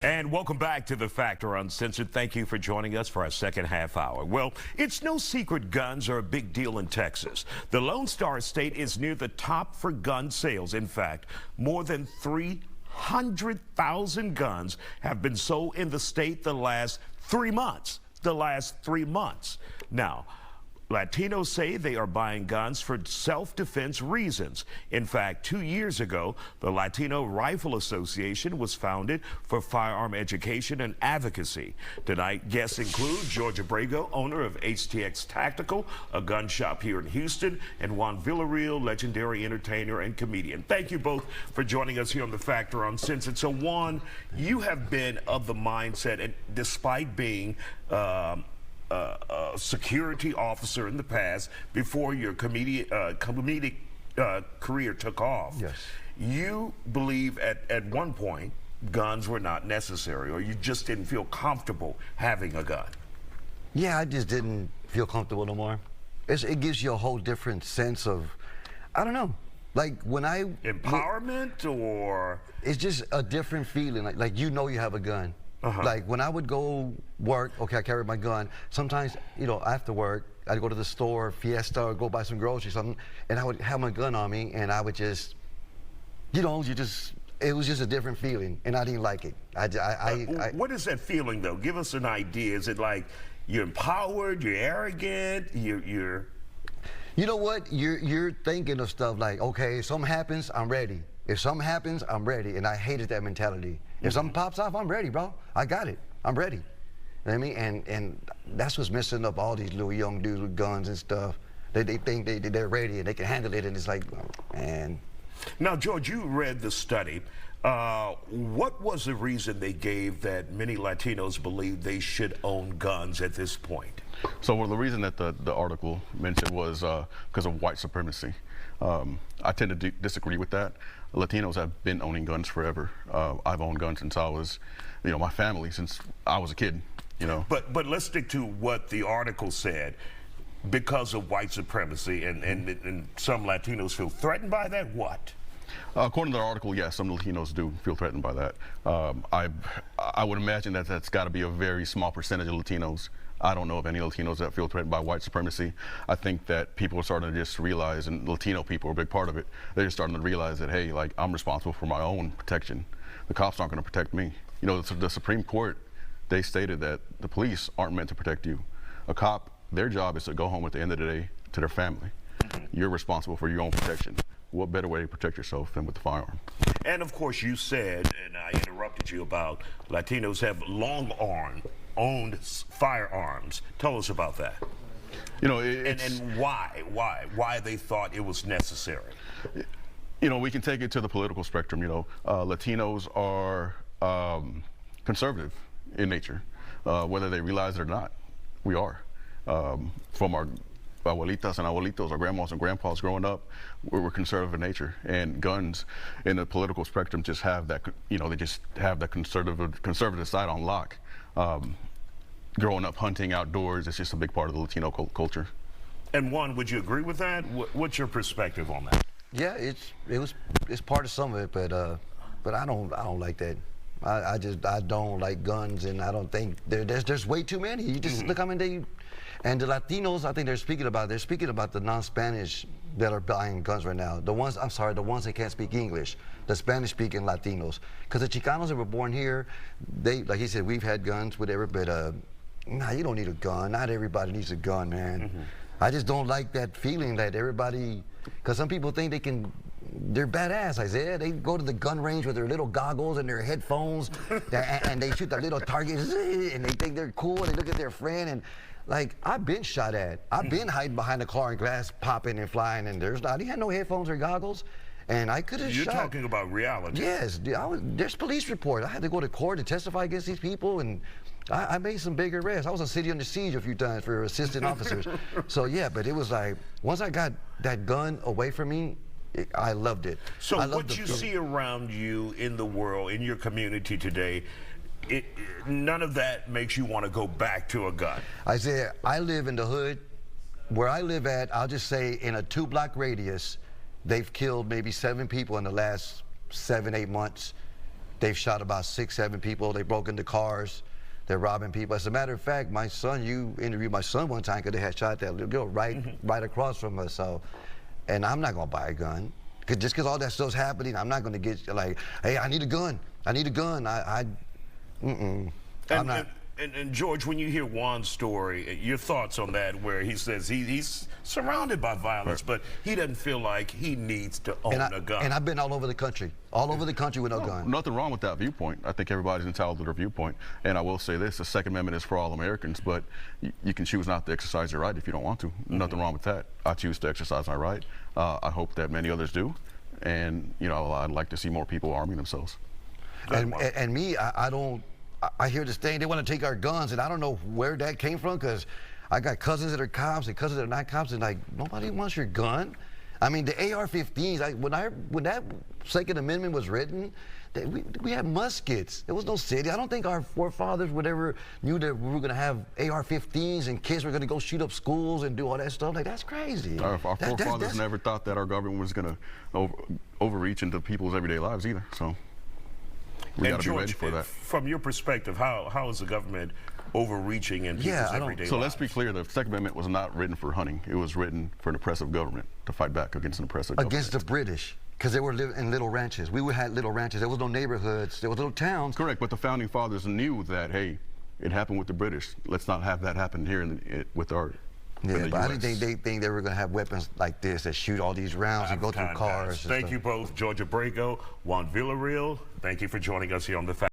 And welcome back to The Factor Uncensored. Thank you for joining us for our second half hour. Well, it's no secret guns are a big deal in Texas. The Lone Star State is near the top for gun sales. In fact, more than 300,000 guns have been sold in the state the last 3 months. Now, Latinos say they are buying guns for self-defense reasons. In fact, 2 years ago, the Latino Rifle Association was founded for firearm education and advocacy. Tonight, guests include George Abrego, owner of HTX Tactical, a gun shop here in Houston, and Juan Villarreal, legendary entertainer and comedian. Thank you both for joining us here on The Factor Uncensored. So, Juan, you have been of the mindset, and despite being a security officer in the past before your comedic career took off. Yes. You believe at one point guns were not necessary, or you just didn't feel comfortable having a gun. Yeah, I just didn't feel comfortable no more. It gives you a whole different sense of, I don't know, like when I... Empowerment, or... It's just a different feeling, like you know you have a gun. Like when I would go work, okay, I carry my gun. Sometimes, you know, after work, I'd go to the store, Fiesta, or go buy some groceries, something, and I would have my gun on me, and I would just, you know, it was just a different feeling, and I didn't like it. What is that feeling, though? Give us an idea. Is it like you're empowered, you're arrogant, you're... You know what? You're thinking of stuff like, okay, if something happens, I'm ready. If something happens, I'm ready, and I hated that mentality. If something pops off, I'm ready, bro. I got it. I'm ready. You know what I mean? And that's what's messing up all these little young dudes with guns and stuff. They think they're ready and they can handle it, and it's like, man. Now, George, you read the study. What was the reason they gave that many Latinos believe they should own guns at this point? So the reason that the article mentioned was because of white supremacy. I tend to disagree with that. Latinos have been owning guns forever. I've owned guns since I was, you know, my family, since I was a kid, you know. But let's stick to what the article said. Because of white supremacy, and some Latinos feel threatened by that, what? According to the article, yes, some Latinos do feel threatened by that. I would imagine that that's got to be a very small percentage of Latinos. I don't know of any Latinos that feel threatened by white supremacy. I think that people are starting to just realize, and Latino people are a big part of it, they're just starting to realize that, hey, like, I'm responsible for my own protection. The cops aren't going to protect me. You know, the Supreme Court, they stated that the police aren't meant to protect you. A cop, their job is to go home at the end of the day to their family. You're responsible for your own protection. What better way to protect yourself than with the firearm? And of course you said, and I interrupted you about Latinos have long owned firearms. Tell us about that. You know, and why they thought it was necessary. You know, we can take it to the political spectrum. You know, Latinos are conservative in nature, whether they realize it or not. We are. From our abuelitas and abuelitos, our grandmas and grandpas growing up, we're conservative in nature, and guns in the political spectrum just have that, you know, they just have that conservative side on lock. Growing up hunting outdoors, it's just a big part of the Latino culture. And Juan, would you agree with that? What's your perspective on that? Yeah, it's part of some of it, but I don't like that. I don't like guns, and I don't think there's way too many. You just look how many and the Latinos, I think they're speaking about the non-Spanish that are buying guns right now. The ones that can't speak English, the Spanish-speaking Latinos. Because the Chicanos that were born here, they, like he said, we've had guns, whatever, but nah, you don't need a gun. Not everybody needs a gun, man. I just don't like that feeling that everybody, because some people think they're badass, Isaiah. They go to the gun range with their little goggles and their headphones, and they shoot their little targets, and they think they're cool, and they look at their friend, and like, I've been shot at. I've been hiding behind a car and glass popping and flying, and he had no headphones or goggles, and I could have shot. You're talking about reality. Yes, there's police reports. I had to go to court to testify against these people, and I made some big arrests. I was on city under siege a few times for assistant officers. So yeah, but it was like, once I got that gun away from me, I loved it. So what you see around you in the world, in your community today, none of that makes you want to go back to a gun. Isaiah, I live in the hood. Where I live at, I'll just say in a 2-block radius, they've killed maybe 7 people in the last 7-8 months. They've shot about 6, 7 people. They broke into cars. They're robbing people. As a matter of fact, my son, you interviewed my son one time because they had shot that little girl right across from us. So, and I'm not gonna buy a gun. Just because all that stuff's happening, I'm not gonna get like, hey, I need a gun. I need a gun. I'm not. And George, when you hear Juan's story, your thoughts on that, where he says he's surrounded by violence, but he doesn't feel like he needs to own a gun. And I've been all over the country with no gun. Nothing wrong with that viewpoint. I think everybody's entitled to their viewpoint. And I will say this, the Second Amendment is for all Americans, but you can choose not to exercise your right if you don't want to. Nothing wrong with that. I choose to exercise my right. I hope that many others do. And, you know, I'd like to see more people arming themselves. And me, I hear this thing, they want to take our guns, and I don't know where that came from, because I got cousins that are cops and cousins that are not cops, and like, nobody wants your gun. I mean, the AR-15s, when that Second Amendment was written, we had muskets. There was no city. I don't think our forefathers would ever knew that we were going to have AR-15s and kids were going to go shoot up schools and do all that stuff. Like, that's crazy. Our forefathers never thought that our government was going to overreach into people's everyday lives either, so. We got to be ready for that. From your perspective, how is the government overreaching in people's everyday lives? So let's be clear, the Second Amendment was not written for hunting. It was written for an oppressive government, to fight back against an oppressive government. Against the British, because they were living in little ranches. We had little ranches. There was no neighborhoods. There was little towns. Correct, but the Founding Fathers knew that, hey, it happened with the British. Let's not have that happen here with our Yeah, but I didn't think they think they were going to have weapons like this that shoot all these rounds and go through cars. Thank you both, George Abrego, Juan Villarreal. Thank you for joining us here on The Fact.